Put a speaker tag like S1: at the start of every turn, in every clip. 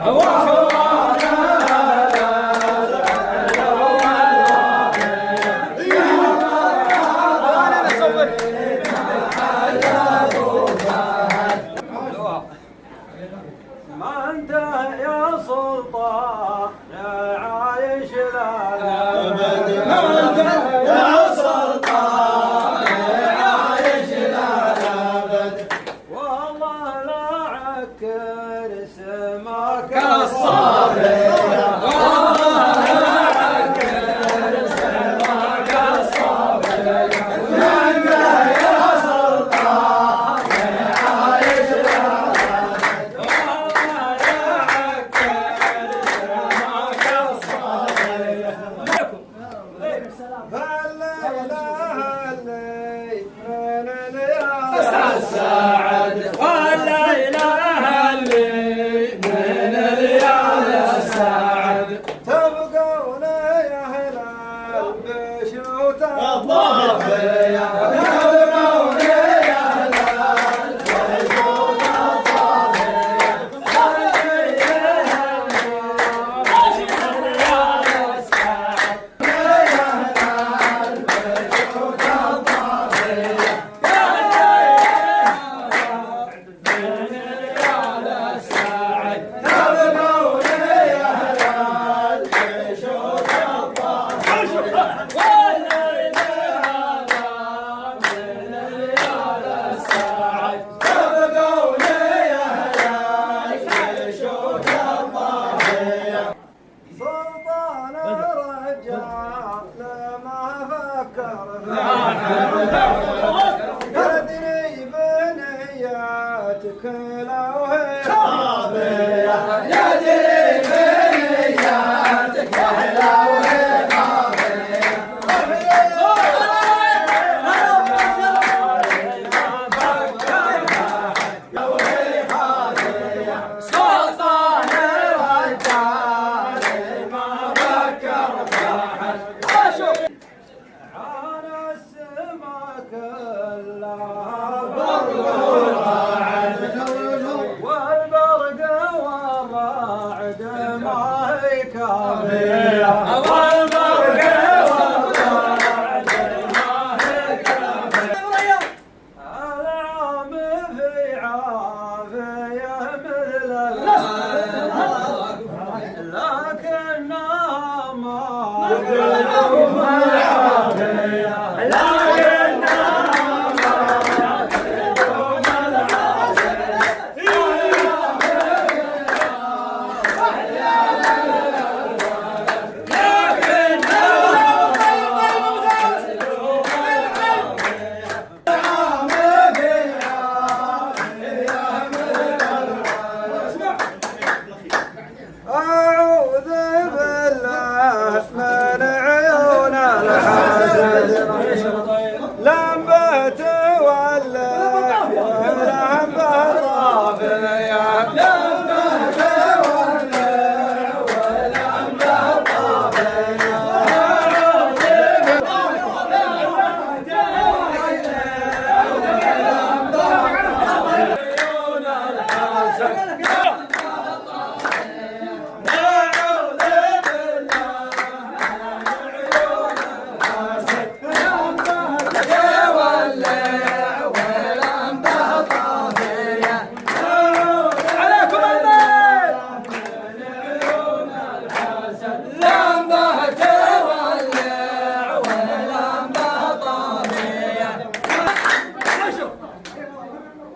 S1: ما انت يا سلطان يا عايش للابد، ما انت يا سلطان يا عايش للابد، والله لا عكر سماك الصافي، والله لا عكر سماك الصافي، ما انت يا سلطان يا عايش للابد، والله لا عكر سماك الصافي. فلا اله اللي من الياس السعد، ولا اله اللي من الياس السعد، تبقون يا اهل البشوت الضافيه، تبقون يا اهل البشوت سلطان الرجال ما فكر يدري بنياتك لو هي خافية، يدري بنياتك لو هي خافية، لو هي خافية، سلطان الرجال ما فكر بأحد، عانى السما كلها برق ورعد، والبرق والرعد ما هي كافية، والبرق والرعد ما هي كافية، العام في عافية مثل لكنها ما تدوم العافية، لكنها ما تدوم أعوذ بالله من عيون الحاسد، لمبة تولى ولمبة طافية، لمبة تولى ولمبة طافية، عيون الحاسد.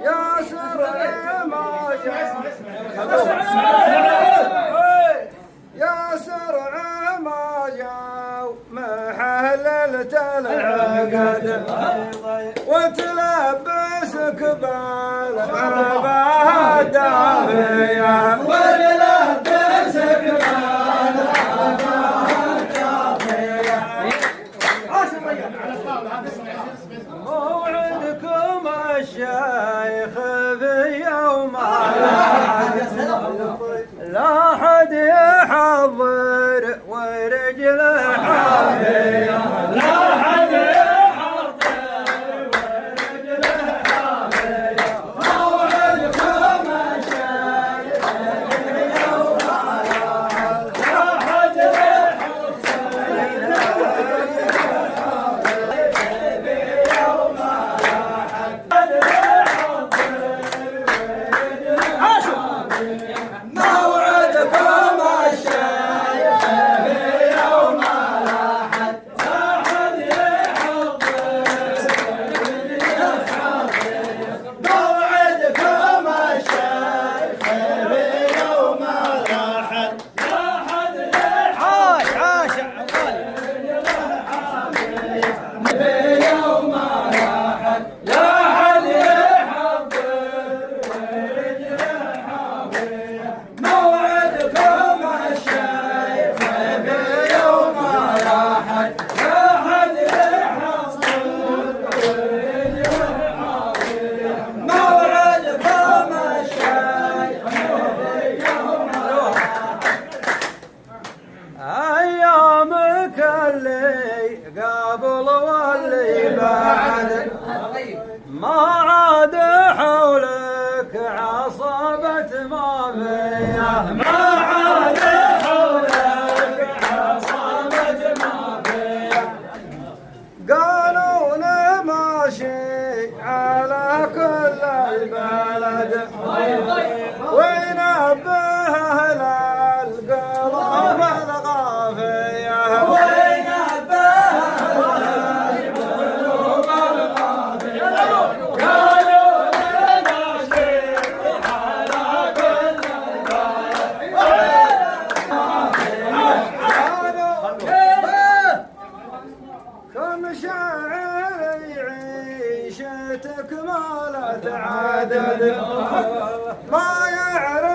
S1: يا سرع ما يا سرع ما جاو محللت العقد، وتلبسك بالعربة الدافية، وتلبسك بالعربة الدافية، موعدكم الشيخ في يوم لا حد يحضر ورجله حافية، لا حد يحضر ورجله حافية، موعدكم الشيخ في يوم تعاد وينبه أهل القلب الغافية وينبه أهل القلوب الغافية قالوا لنشير على كل كم شاعر يعيشتك ما لا تعادل ما يعرف